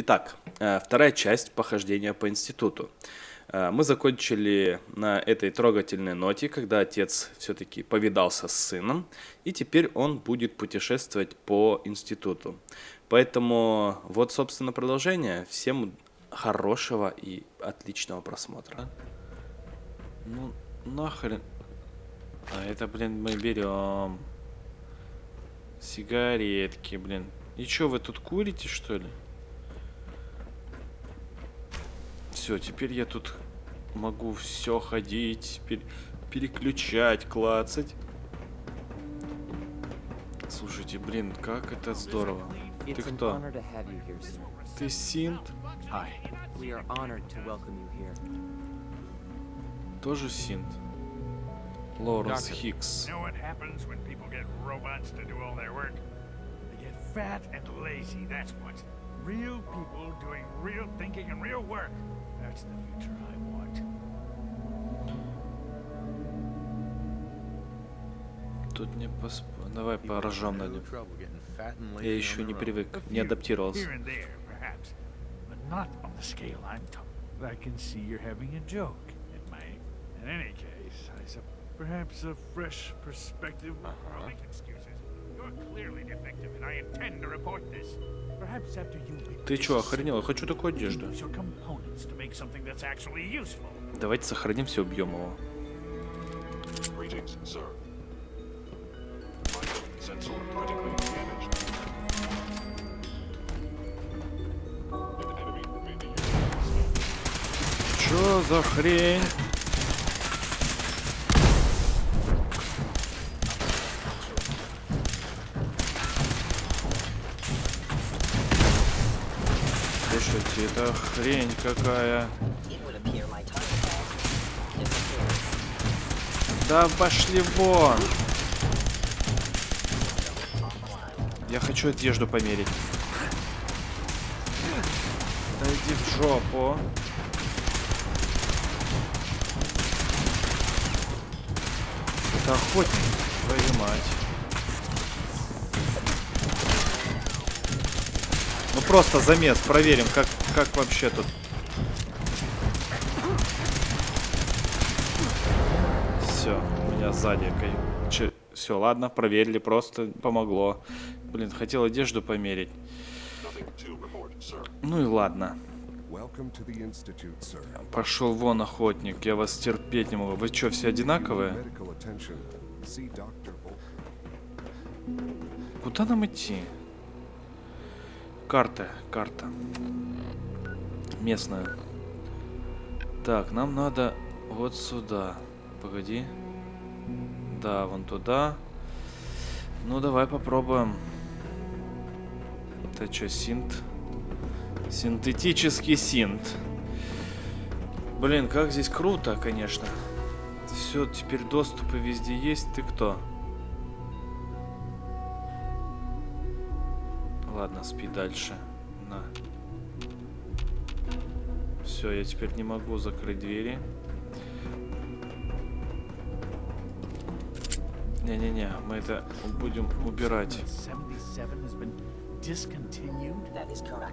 Итак, вторая часть похождения по институту. Мы закончили на этой трогательной ноте, когда отец все-таки повидался с сыном, и теперь он будет путешествовать по институту. Поэтому вот, собственно, продолжение. Всем хорошего и отличного просмотра. Ну, нахрен. А это, блин, мы берем. Сигаретки, блин. И что, вы тут курите, что ли? Все, теперь я тут могу все ходить, переключать, клацать. Слушайте, блин, как это здорово. Ты кто? Ты синт? Тоже синт? Лоренс Хикс. Real people doing real thinking and real work. That's the future I want. Тут не Давай поражем на нем. Я еще не привык, не адаптировался. Here and there, perhaps, but not on the scale I'm talking. I can see you're having a joke at my. In any case, perhaps a fresh perspective. Make excuses. You're clearly defective, and I intend to report this. Perhaps after you. Ты чё, охренел? Я хочу такую одежду. Давайте сохранимся, убьем его. Чё за хрень? Слушайте, это хрень какая. Да пошли вон. Я хочу одежду померить. Да иди в жопу. Это охотник, твою мать. Ну просто замес, проверим, как вообще тут. Все, у меня сзади. Все, ладно, проверили, просто помогло. Блин, хотел одежду померить. Ну и ладно. Пошел вон, охотник, я вас терпеть не могу. Вы что, все одинаковые? Куда нам идти? Карта. Местная. Так, нам надо вот сюда. Погоди. Да, вон туда. Ну, давай попробуем. Это что, синт? Синтетический синт. Блин, как здесь круто, конечно. Все, теперь доступы везде есть. Ты кто? Ладно, спи дальше. На. Все, я теперь не могу закрыть двери. Не-не-не, мы это будем убирать.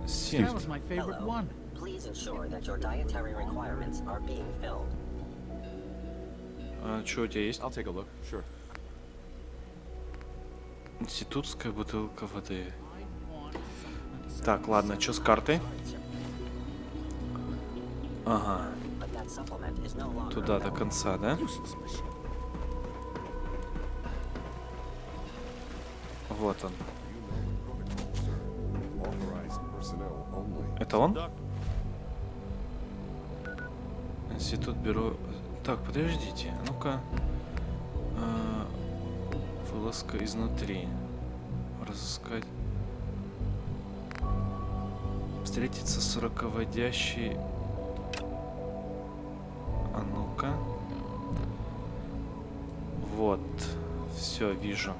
Синт. А что у тебя есть? Институтская бутылка воды. Так, ладно, что с картой? Ага. Туда до конца, да? Вот он. Это он? Институт бюро... Так, подождите. Ну-ка. Вылазка изнутри. Разыскать. Встретиться с руководящей... А ну-ка. Вот. Все, вижу.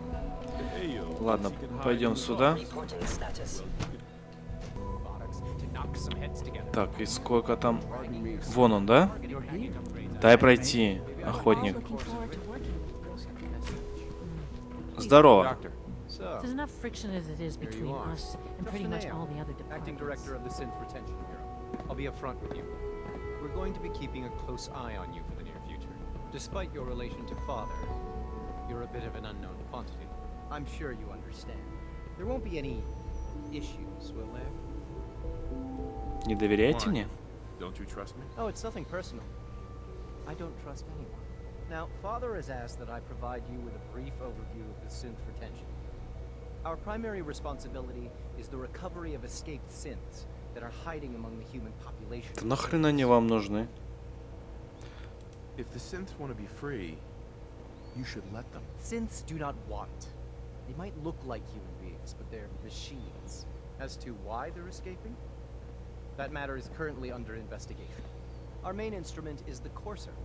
Ладно, пойдем сюда. Так, и сколько там... Вон он, да? Дай пройти, охотник. Здорово. So, There's enough friction as it is here between you are. us and pretty much all the other departments. Acting Director of the Synth Retention Bureau. I'll be upfront with you. We're going to be keeping a close eye on you for the near future. Despite your relation to Father, you're a bit of an unknown quantity. I'm sure you understand. There won't be any issues, will there? Не доверяете мне? Don't you trust me? Oh, it's nothing personal. I don't trust anyone. Now, Father has asked that I provide you with a brief overview of the synth retention. Our primary responsibility is the recovery of escaped synths that are hiding among the human population. Да нахрена они вам нужны? If the synths want to be free, you should let them. Synths do not want. They might look like human beings, but they're machines. As to why they're escaping, that matter is currently under investigation. Our main instrument is the Courser,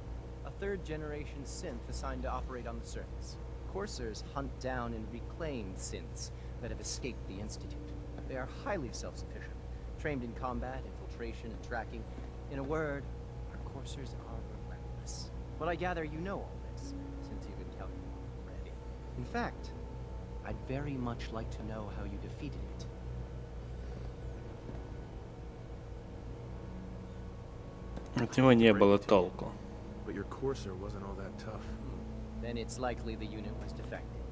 a third-generation synth assigned to operate on the surface. Coursers hunt down and reclaim synths that have escaped the Institute. They are highly self-sufficient, trained in combat, infiltration, and tracking. In a word, our Coursers are relentless. But I gather you know all this, since you've encountered them already. In fact, I'd very much like to know how you defeated it. От него не было толку. But your courser wasn't all that tough. Then it's likely the unit was defective.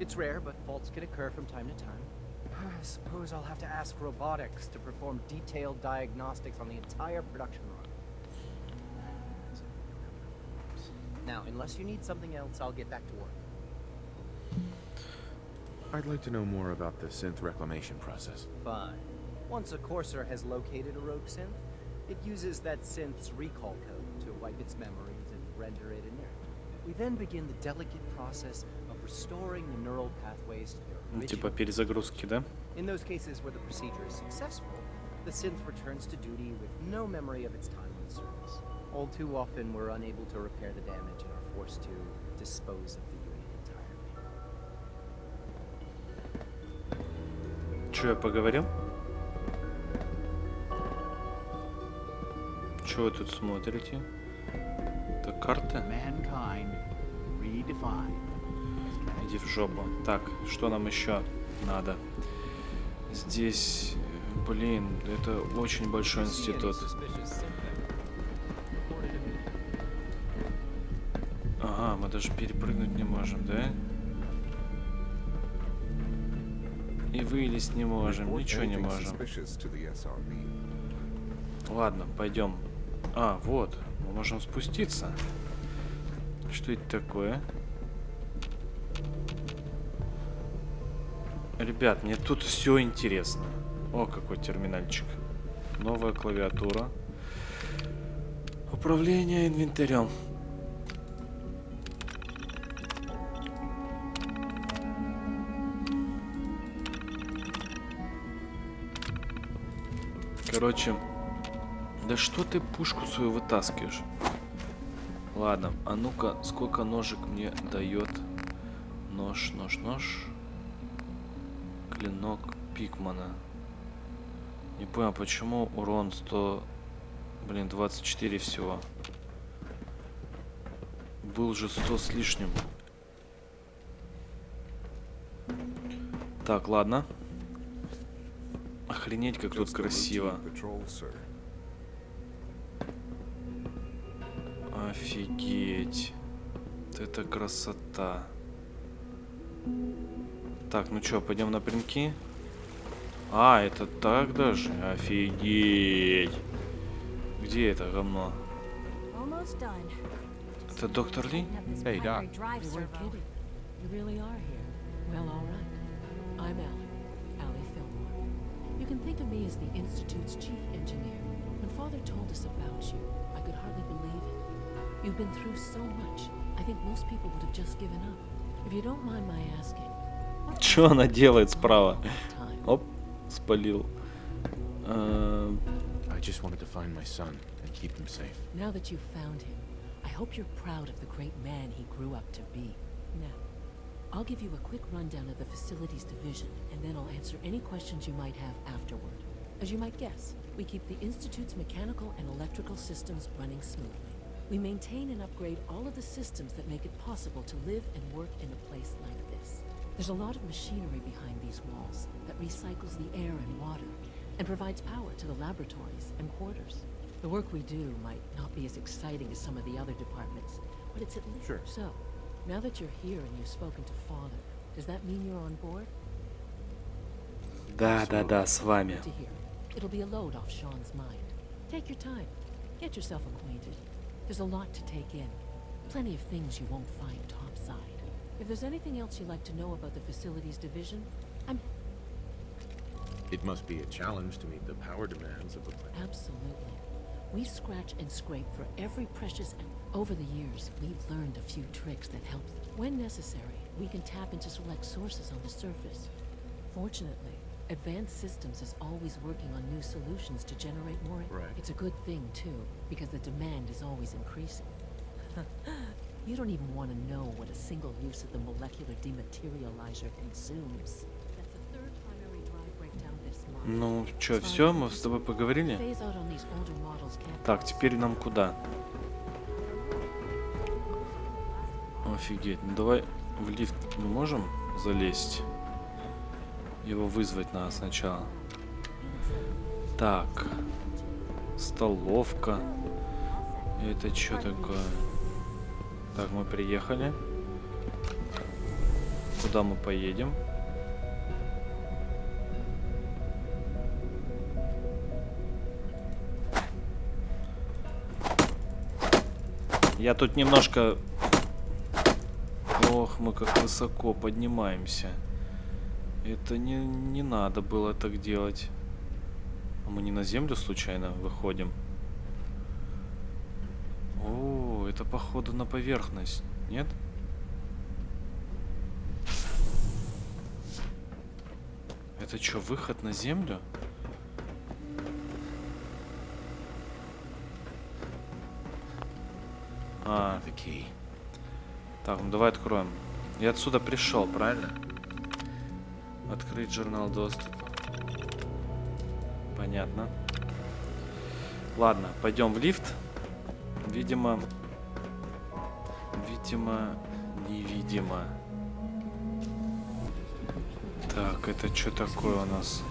It's rare, but faults can occur from time to time. I suppose I'll have to ask robotics to perform detailed diagnostics on the entire production run. Now, unless you need something else, I'll get back to work. I'd like to know more about the synth reclamation process. Fine. Once a Courser has located a rogue synth, it uses that synth's recall code to wipe its memories and render it inert. We then begin the delicate process of restoring the neural pathways to their Ну, original. типа перезагрузки, да? In those cases where the procedure is successful, the synth returns to duty with no memory of its time on the surface. All too often, we're unable to repair the damage and are forced to dispose of the unit entirely. Че я поговорил? Че вы тут смотрите? Это карта? Mankind redefined. Иди в жопу. Так, что нам еще надо? Здесь, блин, это очень большой институт. Ага, мы даже перепрыгнуть не можем, да? И вылезть не можем, ничего не можем. Ладно, пойдем. А, вот, мы можем спуститься. Что это такое? Ребят, мне тут все интересно. О, какой терминальчик. Новая клавиатура. Управление инвентарем. Короче, да что ты пушку свою вытаскиваешь? Ладно, а ну-ка, сколько ножек мне дает? Нож, нож, нож. Клинок Пикмана. Не понял, почему урон 100... Блин, 24 всего. Был же 100 с лишним. Так, ладно. Охренеть, как тут красиво. Офигеть. Вот это красота. Так, ну чё, пойдем на принки? А, это так даже? Офигеть. Где это говно? Это доктор Ли? Hey, Doc. You weren't kidding. You really are here. Well, all right. I'm Allie Fillmore. You can think of me as the Institute's chief engineer. When Father told us about you, I could hardly believe it. You've been through so much. I think most people would have just given up. If you don't mind my asking. Что она делает справа? Оп, спалил. I just wanted to find my son and keep him safe. Now that you've found him, I hope you're proud of the great man he grew up to be. Now, I'll give you a quick rundown of the facilities division, and then I'll answer any questions you might have afterward. As you might guess, we keep the Institute's mechanical and electrical systems running smoothly. We maintain and upgrade all of the systems that make it possible to live and work in a place like this. There's a lot of machinery behind these walls that recycles the air and water and provides power to the laboratories and quarters. The work we do might not be as exciting as some of the other departments, but it's at least... Sure. So, now that you're here and you've spoken to Father, does that mean you're on board? Да, с вами. To hear. It'll be a load off Sean's mind. Take your time. Get yourself acquainted. There's a lot to take in. Plenty of things you won't find topside. If there's anything else you'd like to know about the facilities division, It must be a challenge to meet the power demands of a planet. Absolutely. We scratch and scrape for every precious... Over the years, we've learned a few tricks that help. When necessary, we can tap into select sources on the surface. Fortunately, Advanced Systems is always working on new solutions to generate more... Right. It's a good thing, too, because the demand is always increasing. You don't even want to know what a single use of the molecular dematerializer consumes. That's the third primary drive breakdown this month. Ну, чё, все, мы с тобой поговорили? Phase out on these older models can't... Так, теперь нам куда? Офигеть, ну давай в лифт мы можем залезть? Его вызвать надо сначала. Так, столовка. Это что такое? Так, мы приехали. Куда мы поедем? Я тут немножко... Ох, мы как высоко поднимаемся. Это не надо было так делать. А мы не на землю случайно выходим? О, это походу на поверхность, нет? Это что, выход на землю? А, The key. так, ну давай откроем. Я отсюда пришел, правильно? Открыть журнал доступа. Понятно. Ладно, пойдем в лифт. Видимо, невидимо. Так, это что такое у нас?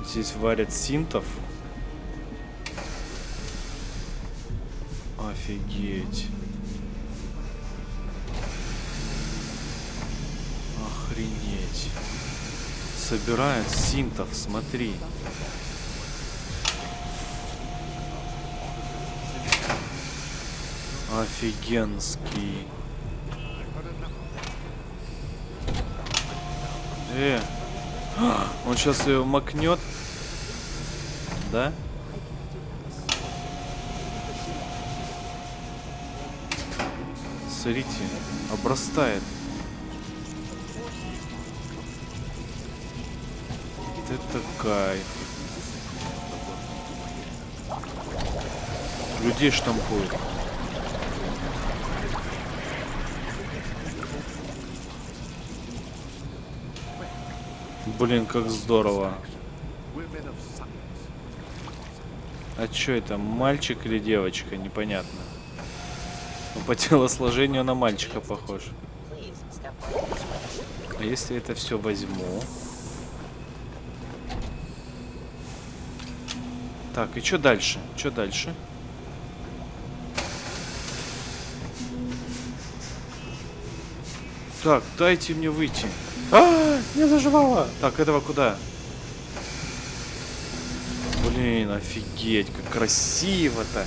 Здесь варят синтов. Офигеть. Охренеть. Собирают синтов, смотри. Офигенский. Он сейчас ее макнет. Да? Смотрите, обрастает. Это кайф. Людей штампуют. Блин, как здорово. А чё это, мальчик или девочка? Непонятно. Но по телосложению на мальчика похож. А если это все возьму? Так, и что дальше? Что дальше? Так, дайте мне выйти. Не заживало. Так, этого куда? Блин, офигеть, как красиво-то.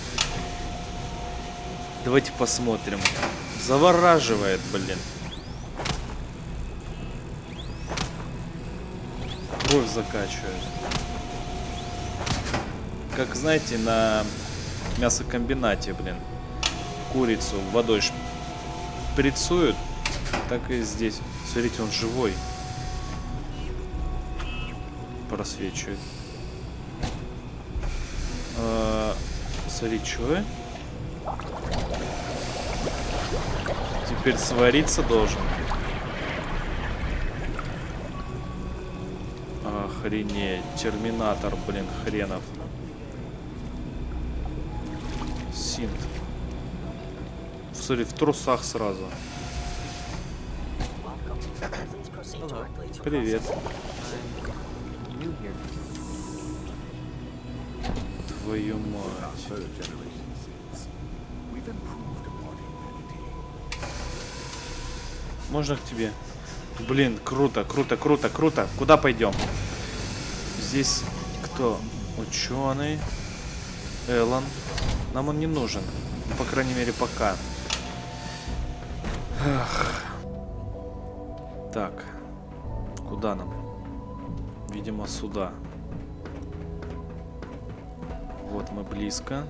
Давайте посмотрим. Завораживает, блин. Кровь закачивает. Как, знаете, на мясокомбинате, блин. Курицу водой шприцуют. Так и здесь. Смотрите, он живой. Просвечивает. Смотри, что? Теперь свариться должен. Охренеть. Терминатор, блин, хренов. Синт. Смотри, в трусах сразу. Привет. I'm new here. Твою мать. Further generations since, we've improved upon humanity. Можно к тебе? Блин, круто, круто, круто, круто. Куда пойдем? Здесь кто? Ученый. Эллен. Нам он не нужен. Ну, по крайней мере, пока. Ах. Так. Куда нам? Видимо, сюда. Вот мы близко.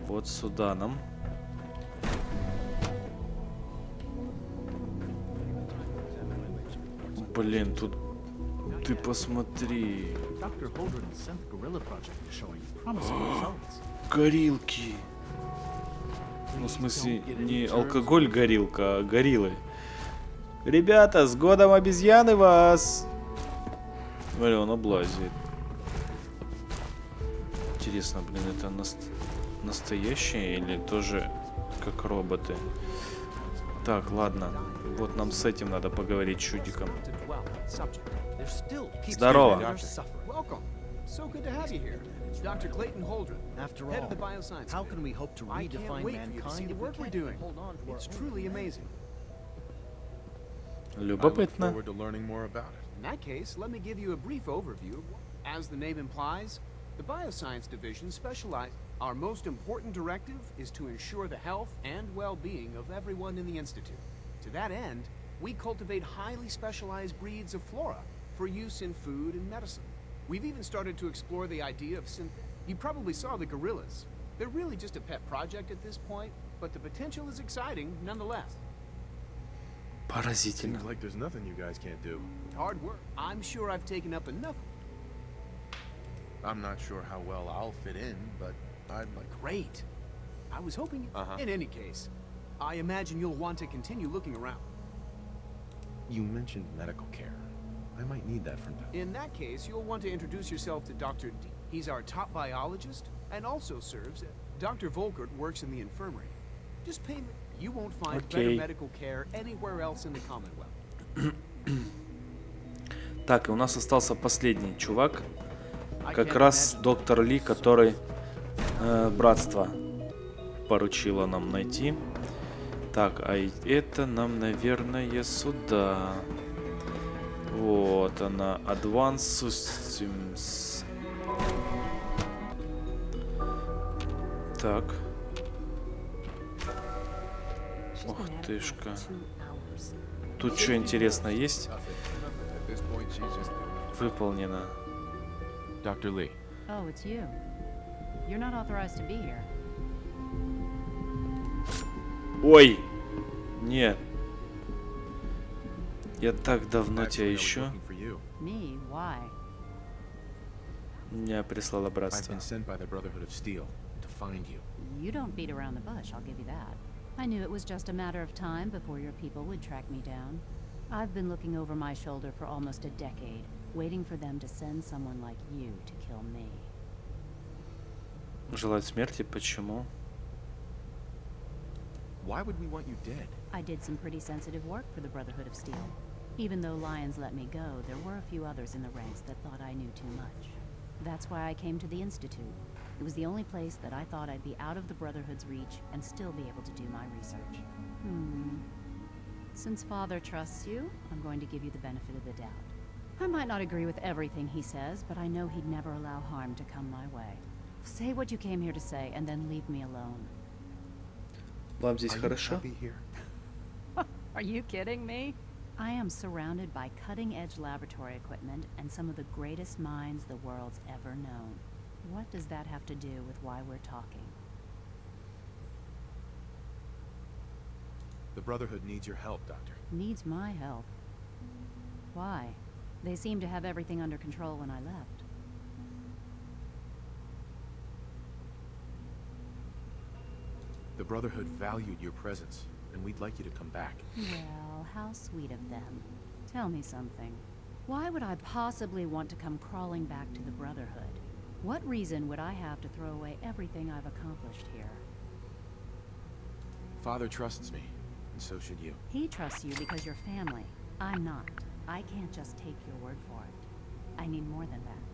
Вот сюда нам. Блин, тут... Ты посмотри. Dr. Holdren's synth gorilla project is showing promising results. Горилки. Ну, в смысле, не алкоголь горилка, а гориллы. Ребята, с годом обезьяны вас! Смотри, он облазит. Интересно, блин, это настоящие или тоже как роботы? Так, ладно. Вот нам с этим надо поговорить, чудиком. Здорово. Welcome. So good to have you here. Dr. Clayton Holdren, After head all, of the bioscience. how can we hope to I can't redefine wait for you to see mankind the if we work we're can't doing. hold on to It's our truly amazing. I look Любопытно. forward to learning more about it. In that case, let me give you a brief overview. As the name implies, the Bioscience Division specializes. Our most important directive is to ensure the health and well-being of everyone in the Institute. To that end, we cultivate highly specialized breeds of flora for use in food and medicine. We've even started to explore the idea of You probably saw the gorillas. They're really just a pet project at this point, but the potential is exciting nonetheless. Поразительно. Seems like there's nothing you guys can't do. With hard work, I'm sure I've taken up enough. I'm not sure how well I'll fit in, but I'd like. Great. I was hoping. Uh-huh. In any case, I imagine you'll want to continue looking around. You mentioned medical care. I might need that for now. In that case, you'll want to introduce yourself to Dr. D. He's our top biologist and also serves. Dr. Volkert works in the infirmary. Just pay me. You won't find better medical care anywhere else in the Commonwealth. Так, и у нас остался последний чувак. Как раз доктор Ли, который братство поручило нам найти. Так, а это нам, наверное, сюда. Вот она. Advanced Systems. Так. Ох тышка. Тут что интересно есть? At this point, she's just. Выполнено. Dr. Lee. Oh, it's you. You're not authorized to be here. Ой! Нет. Я так давно тебя Actually, I was ищу. looking for you. Me? Why? Меня прислало I've братство. been sent by the Brotherhood of Steel to find you. You don't beat around the bush, I'll give you that. I knew it was just a matter of time before your people would track me down. I've been looking over my shoulder for almost a decade, waiting for them to send someone like you to kill me. Желать смерти? Почему? Why would we want you dead? I did some pretty sensitive work for the Brotherhood of Steel. Even though Lions let me go, there were a few others in the ranks that thought I knew too much. That's why I came to the Institute. It was the only place that I thought I'd be out of the Brotherhood's reach and still be able to do my research. Since Father trusts you, I'm going to give you the benefit of the doubt. I might not agree with everything he says, but I know he'd never allow harm to come my way. Say what you came here to say, and then leave me alone. Вам здесь Are you хорошо? happy here? Are you kidding me? I am surrounded by cutting-edge laboratory equipment and some of the greatest minds the world's ever known. What does that have to do with why we're talking? The Brotherhood needs your help, Doctor. Needs my help. Why? They seemed to have everything under control when I left. The Brotherhood valued your presence, and we'd like you to come back. Well, how sweet of them. Tell me something. Why would I possibly want to come crawling back to the Brotherhood? What reason would I have to throw away everything I've accomplished here? Father trusts me, and so should you. He trusts you because you're family. I'm not. I can't just take your word for it. I need more than that.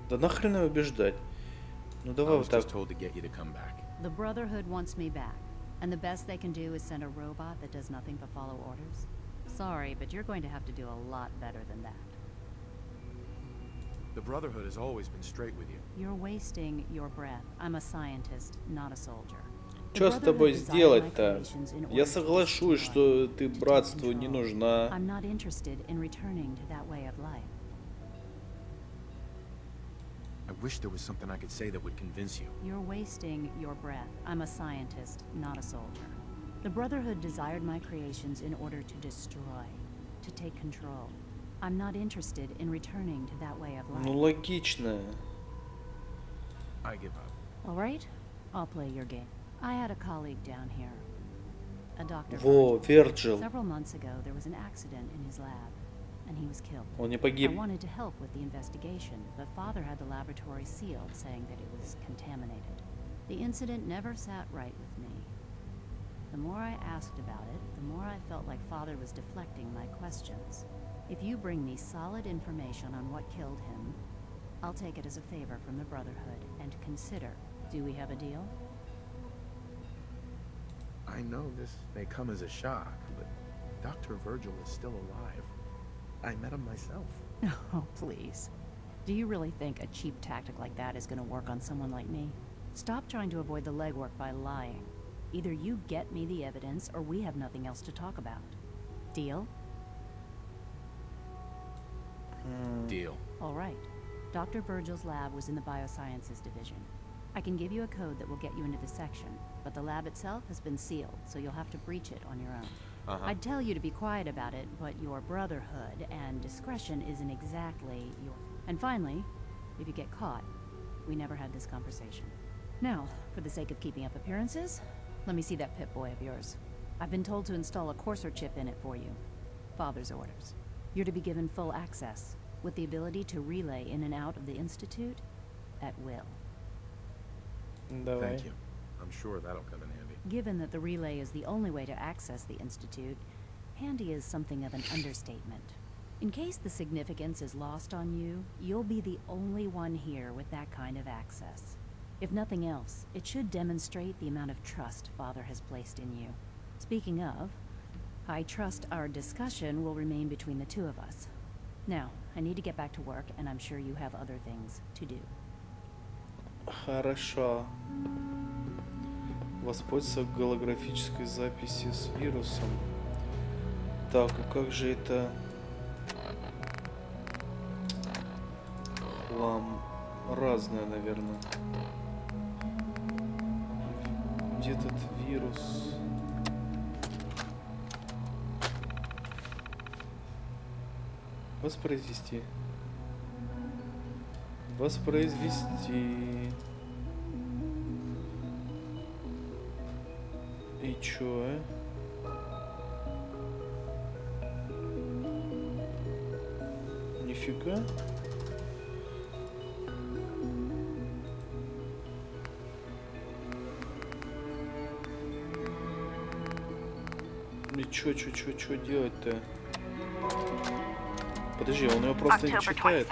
Да нахрен его убеждать? Ну I давай was вот так. just told to get you to come back. The Brotherhood wants me back, and the best they can do is send a robot that does nothing but follow orders. Sorry, but you're going to have to do a lot better than that. The Brotherhood has always been straight with you. You're wasting your breath. I'm a scientist, not a soldier. The Что с тобой Brotherhood designed my сделать-то? creations in Я order to соглашусь, destroy, что ты to take братству не control. нужна. I'm not interested in returning to that way of life. I wish there was something I could say that would convince you. You're wasting your breath. I'm a scientist, not a soldier. The Brotherhood desired my creations in order to destroy, to take control. I'm not interested in returning to that way of Ну life. логично. I give up. All right, I'll play your game. I had a colleague down here, a Dr. Во, Virgil. Верджил. Several months ago, there was an accident in his lab, and he was killed. Он не I погиб. wanted to help with the investigation, but Father had the laboratory sealed, saying that it was contaminated. The incident never sat right with me. The more I asked about it, the more I felt like Father was deflecting my questions. If you bring me solid information on what killed him, I'll take it as a favor from the Brotherhood and consider, do we have a deal? I know this may come as a shock, but Dr. Virgil is still alive. I met him myself. Oh, please. Do you really think a cheap tactic like that is going to work on someone like me? Stop trying to avoid the legwork by lying. Either you get me the evidence, or we have nothing else to talk about. Deal? Deal. All right. Dr. Virgil's lab was in the Biosciences Division. I can give you a code that will get you into the section, but the lab itself has been sealed, so you'll have to breach it on your own. I'd tell you to be quiet about it, but your Brotherhood and discretion isn't exactly your... And finally, if you get caught, we never had this conversation. Now, for the sake of keeping up appearances, let me see that Pip-Boy of yours. I've been told to install a courser chip in it for you. Father's orders. You're to be given full access, with the ability to relay in and out of the Institute at will. Давай. Thank you. I'm sure that'll come in handy. Given that the relay is the only way to access the Institute, handy is something of an understatement. In case the significance is lost on you, you'll be the only one here with that kind of access. If nothing else, it should demonstrate the amount of trust Father has placed in you. Speaking of, I trust our discussion will remain between the two of us. Now, I need to get back to work, and I'm sure you have other things to do. Хорошо. Воспользоваться голографической записи с вирусом. Так, а как же это... Хлам. Разное, наверное. Где этот вирус? Воспроизвести. Воспроизвести. И чё, Нифига. И чё делать-то? Подожди, он его просто не читает.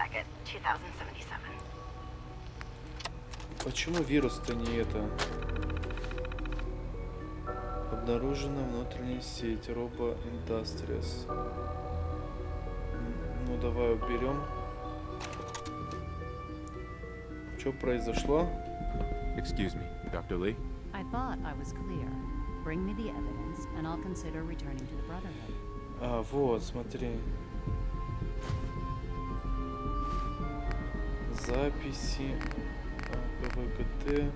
Почему вирус-то не это? Обнаружена внутренняя сеть Robo Industries. Ну давай уберем. Что произошло? Excuse me, Dr. Lee? I thought I was clear. Bring me the evidence, and I'll consider returning to the Brotherhood. А, вот, смотри. Записи. ПВГТ.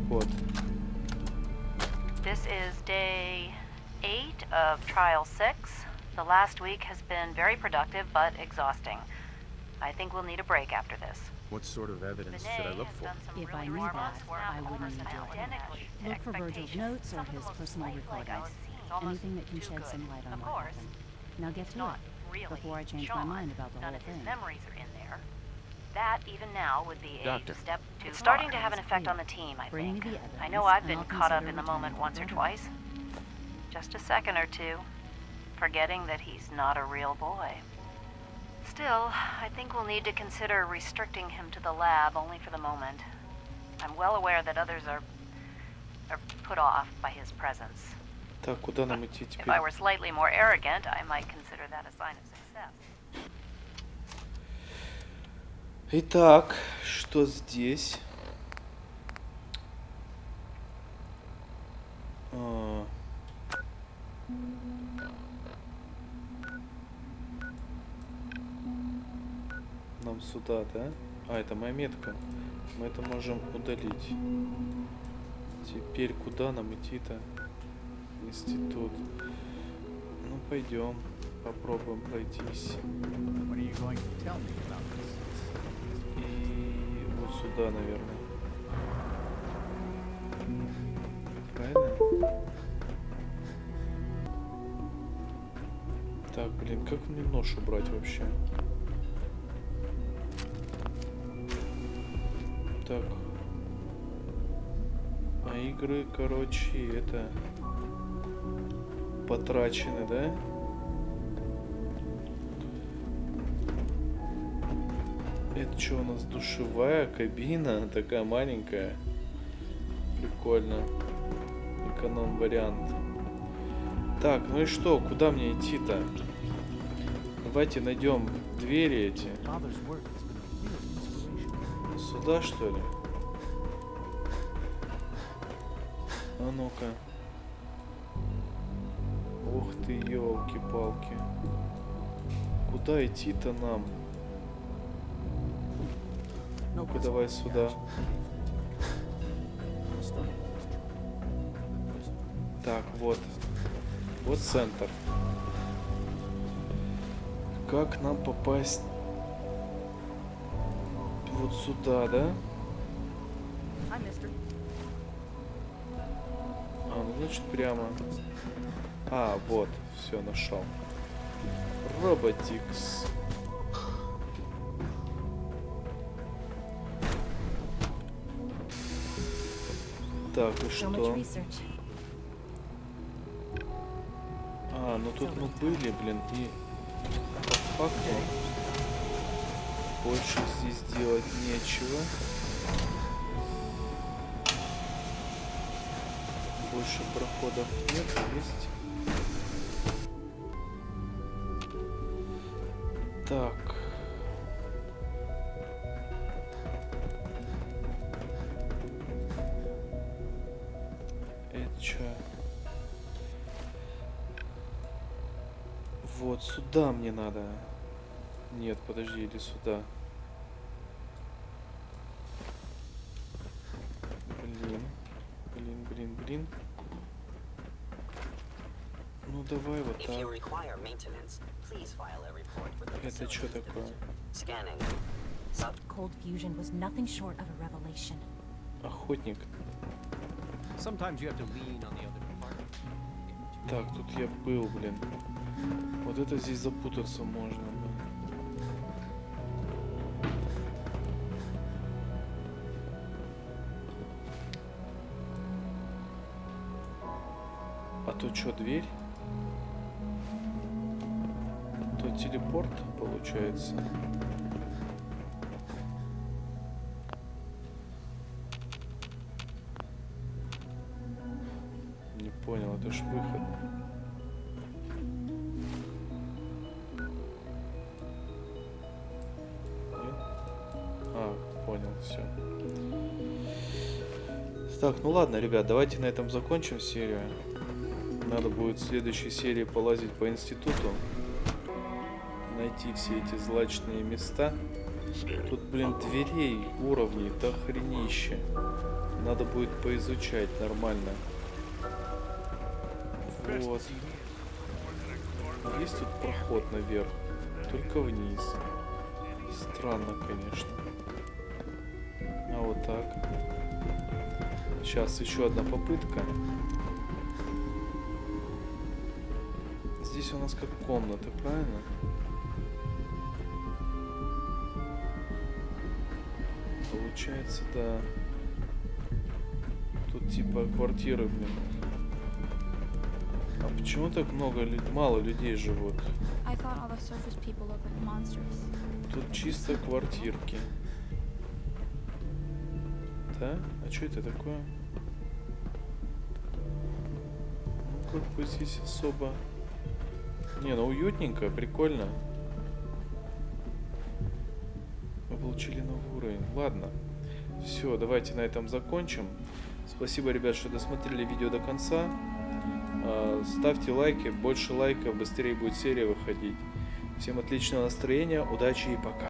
Вот. This is day 8 of trial 6. The last week has been very productive but exhausting. I think we'll need a break after this. What sort of evidence should I look for? If I knew that, I wouldn't need to. Look for Virgil's notes or his personal recordings. Anything that can shed some light on what happened. Now get to it, before I change my mind about the whole None of his thing. memories are in there. that, even now, would be a Doctor. step too It's starting to have an effect on the team, I Bring me think. the evidence, I know I've and been I'll caught up consider in the moment returning once to or the twice. Just a second or two, forgetting that he's not a real boy. Still, I think we'll need to consider restricting him to the lab only for the moment. I'm well aware that others are put off by his presence. Так, куда нам идти If теперь? I were slightly more arrogant, I might consider that a sign of success. Итак, что здесь? Нам сюда, да? А, это моя метка. Мы это можем удалить. Теперь куда нам идти-то? Институт. Ну, пойдем. Попробуем пройтись. What are you going to tell me about this? И вот сюда, наверное. Правильно? Так, блин, как мне нож убрать вообще? Так. А игры, короче, это потрачены, да? Это что у нас? Душевая кабина, такая маленькая. Прикольно. Эконом-вариант. Так, ну и что? Куда мне идти-то? Давайте найдем двери эти. Father's work has been a real inspiration. Сюда, что ли? А ну-ка. Ух ты, елки-палки. Куда идти-то нам? Ну-ка, давай сюда. Так, вот. Вот центр. Как нам попасть вот сюда, да? А, ну значит прямо. А, вот, все, нашел. Роботикс. Так, и что? А, ну тут мы были, блин, и по факту больше здесь делать нечего. Больше проходов нет, есть. Так. Это чё? Вот сюда мне надо. Нет, подожди, иди сюда. Блин. Ну давай вот так. Это что такое? Cold fusion was nothing short of a revelation. Охотник. Sometimes you have to lean on the other department. Так, тут я был, блин. Вот это здесь запутаться можно, да. А то что, дверь? То телепорт, получается. Не понял, это ж выход. Нет? А, понял, все. Так, ну ладно, ребят, давайте на этом закончим серию. Надо будет в следующей серии полазить по институту. Найти все эти злачные места. Тут, блин, дверей, уровней, до хренище. Надо будет поизучать нормально. Вот. Есть тут проход наверх. Только вниз. Странно, конечно. А вот так. Сейчас еще одна попытка. Здесь у нас как комната, правильно? Получается, да. Тут типа квартиры, блин. А почему так мало людей живут? Тут чисто квартирки. Да? А что это такое? Ну, как бы здесь особо... Не, ну уютненько, прикольно. Мы получили новый уровень. Ладно. Все, давайте на этом закончим. Спасибо, ребят, что досмотрели видео до конца. Ставьте лайки, больше лайков, быстрее будет серия выходить. Всем отличного настроения, удачи и пока.